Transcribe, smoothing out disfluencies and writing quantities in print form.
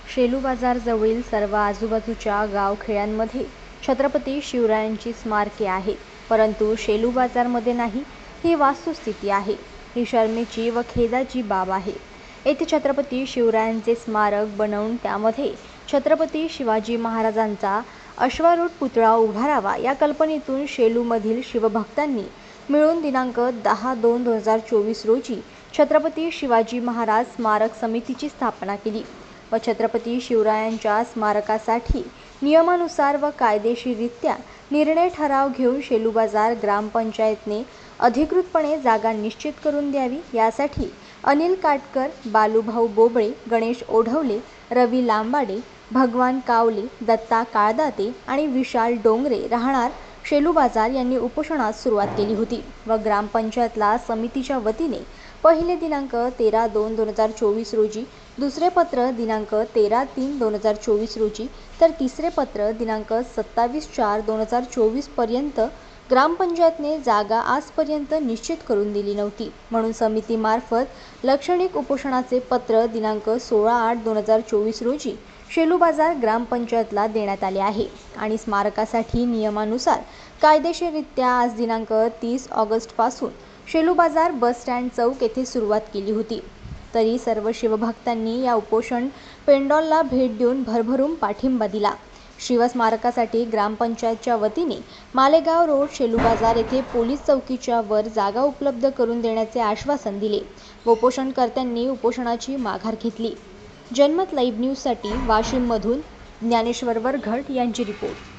शेलू बाजार जवळील सर्व आजूबाजूच्या गावखेड्यांमध्ये छत्रपती शिवरायांची स्मारके आहेत, परंतु शेलू बाजारमध्ये नाही, ही वस्तुस्थिती आहे. ही शरमेची व खेदाची बाब आहे. येथे छत्रपती शिवरायांचे स्मारक बनवून त्यामध्ये छत्रपती शिवाजी महाराजांचा अश्वारूढ पुतळा उभारावा या कल्पनेतून शेलूमधील शिवभक्तांनी मिळून दिनांक 10/2/2024 रोजी छत्रपती शिवाजी महाराज स्मारक समितीची स्थापना केली व छत्रपती शिवरायांच्या स्मारकासाठी नियमानुसार व कायदेशीररित्या निर्णय ठराव घेऊन शेलू बाजार ग्रामपंचायतने अधिकृतपणे जागा निश्चित करून द्यावी, यासाठी अनिल काटकर, बालूभाऊ बोबळे, गणेश ओढवले, रवी लांबाडे, भगवान कावले, दत्ता काळदाते आणि विशाल डोंगरे राहणार शेलू बाजार यांनी उपोषणास सुरुवात केली होती व ग्रामपंचायतला समितीच्या वतीने पहिले दिनांक 13/2/2024 रोजी, दुसरे पत्र दिनांक 13/3/2024 रोजी तर तिसरे पत्र दिनांक 27/4/2024 पर्यंत ग्रामपंचायतने जागा आजपर्यंत निश्चित करून दिली नव्हती, म्हणून समितीमार्फत लाक्षणिक उपोषणाचे पत्र दिनांक 16/8/2024 रोजी शेलू बाजार ग्रामपंचायतला देण्यात आले आहे आणि स्मारकासाठी नियमानुसार कायदेशीररित्या आज दिनांक 30 ऑगस्टपासून शेलू बाजार बस स्टँड चौक येथे सुरुवात केली होती. तरी सर्व शिवभक्तांनी या उपोषण पेंडॉलला भेट देऊन भरभरून पाठिंबा दिला. शिवस्मारकासाठी ग्रामपंचायतच्या वतीने मालेगाव रोड शेलू बाजार येथे पोलीस चौकीच्या वर जागा उपलब्ध करून देण्याचे आश्वासन दिले व उपोषणकर्त्यांनी उपोषणाची माघार घेतली. जनमत लाईव्ह न्यूजसाठी वाशिममधून ज्ञानेश्वर वरघट यांची रिपोर्ट.